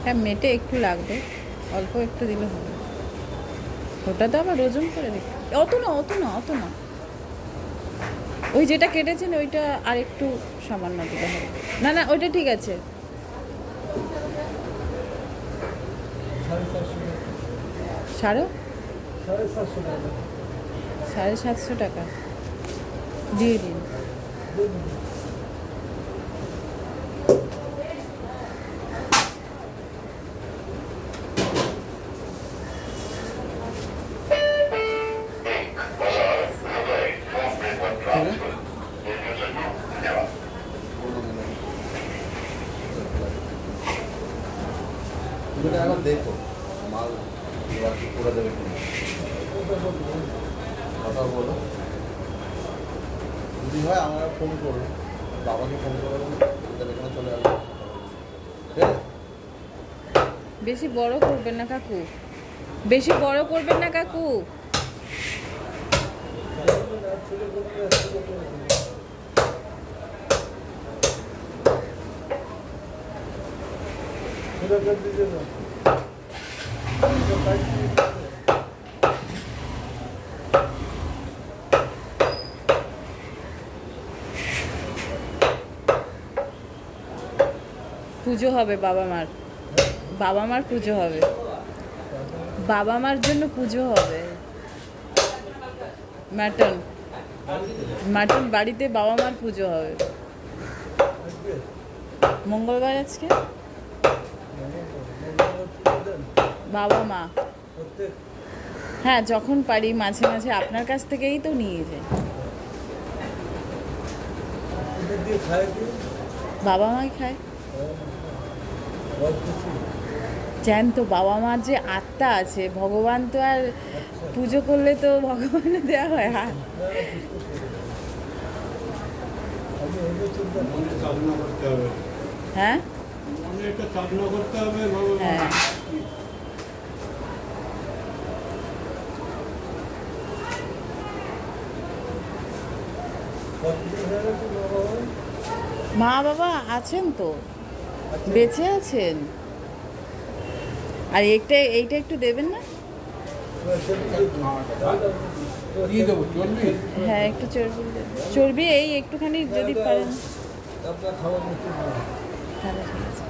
হ্যাঁ মেটে একটু লাগবে, অল্প একটু দিলে হবে। ওটা তো আবার ওজন করে দিই। অত না অত না অত না, ওই যেটা কেটেছেন ওইটা আর একটু সামান্য দিতে হবে। না না ওইটা ঠিক আছে। সাড়ে 750 টাকা দিয়ে দিন। এখন দেখো মাল পুরো দেবে কথা বলো, যদি হয় আমরা ফোন করবো, বাবাকে ফোন করে এখানে চলে আসবো। বেশি বড় করবেন না কাকু, বেশি বড় করবেন না কাকু। পুজো হবে বাবা মার, বাবা মার পুজো হবে, বাবা মার জন্য পুজো হবে। মাটন মাটন বাড়িতে বাবা মার পুজো হবে মঙ্গলবার আজকে। বাবা মা, হ্যাঁ যখন পারি মাঝে মাঝে আপনার কাছ থেকেই তো নিয়ে যাই। বাবা মাই খায়। জ্যান্ত বাবা মার যে আত্মা আছে, ভগবান তো আর পুজো করলে তো ভগবানে দেওয়া হয় হাত। হ্যাঁ হ্যাঁ মা বাবা আছেন তো, বেঁচে আছেন। আর এইটা একটু দেবেন না? হ্যাঁ একটু চর্বি দেবেন, চর্বি এই একটুখানি যদি পারেন। তাহলে ঠিক আছে।